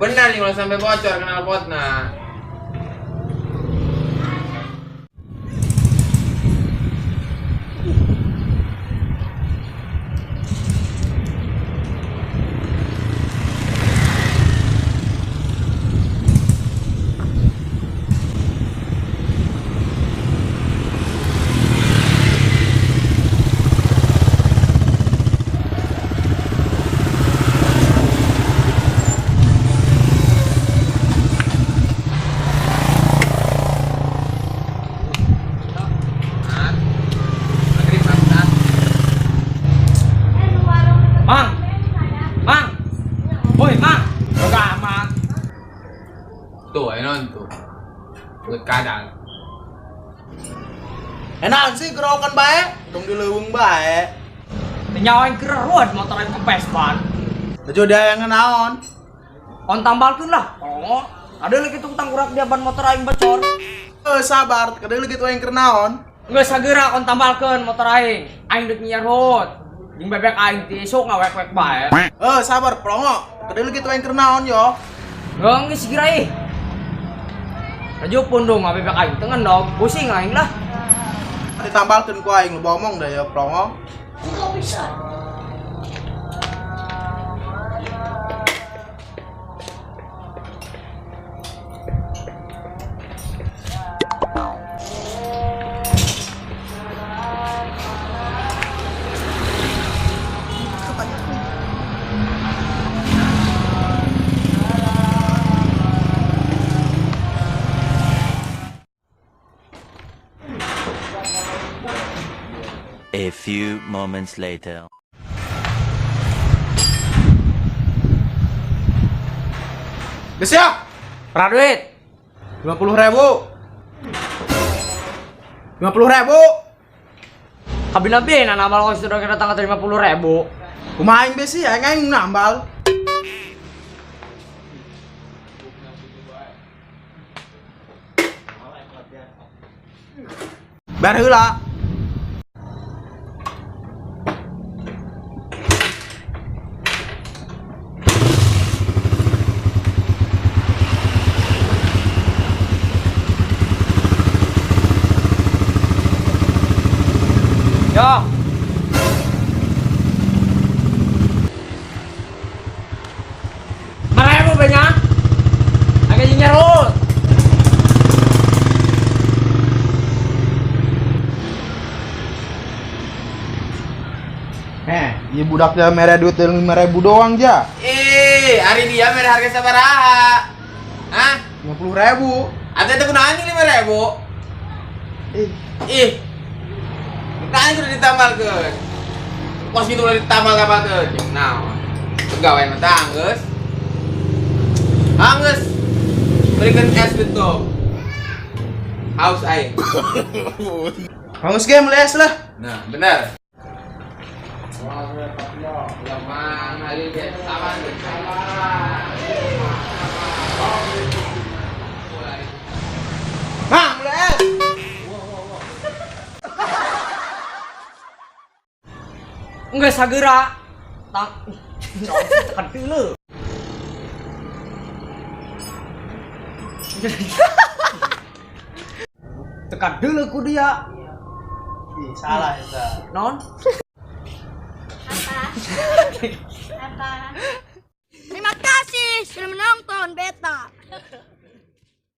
Benar nih kalau sampai bocor knalpotnya. Tuh, enon tuh. Buat kadang. Enak sih kerokan baik, dong di leuweung baik. Nyawain keruat motor yang kempes ban. Aja dia yang naon. On tambalkeun lah. Oh, ada lagi tukang kurak dia ban motor aing bocor. Sabar, kadang lagi tuh yang kernaon. Geus sagera on tambalkeun motor aing. Aing deuk nyerut. Jeung bebek aing ti esuk ngawek-wek bae. Sabar, pelongo. Kadang lagi tuh yang kernaon yo. Geus segera ih. Raju pun dong bebek aing teu ngendog. Pusing aing lah. Ditambalkeun ku aing lu ngomong dah ya, pelongo. Kok bisa? A few moments later. Geus ya? Pra duit. 50.000. 50.000. Kabina-bina nambal kalau sudah kita tanggal 50.000. Kumaha aing besi aing nambal. Bar heula. Yo. Mana mau banyak? Agak nyerut. Iya budaknya merah duit 5.000 doang ja. Hari dia merah harga sabaraha? Hah? 50.000. Ada tuh gunanya 5.000. Tanya sudah ditambalkeun. Pos gitu udah ditambal-tambalkeun. Nah, pegawai mah tanggeus. Anggeus. Berikan es betul. Haus aing. Hangus game les lah. Nah, benar. Lemah hari dia sama Nah, mulai. Enggak sagera. Tekan dulu. Tekan dulu ku dia. Salah itu. Non. Terima kasih sudah menonton beta.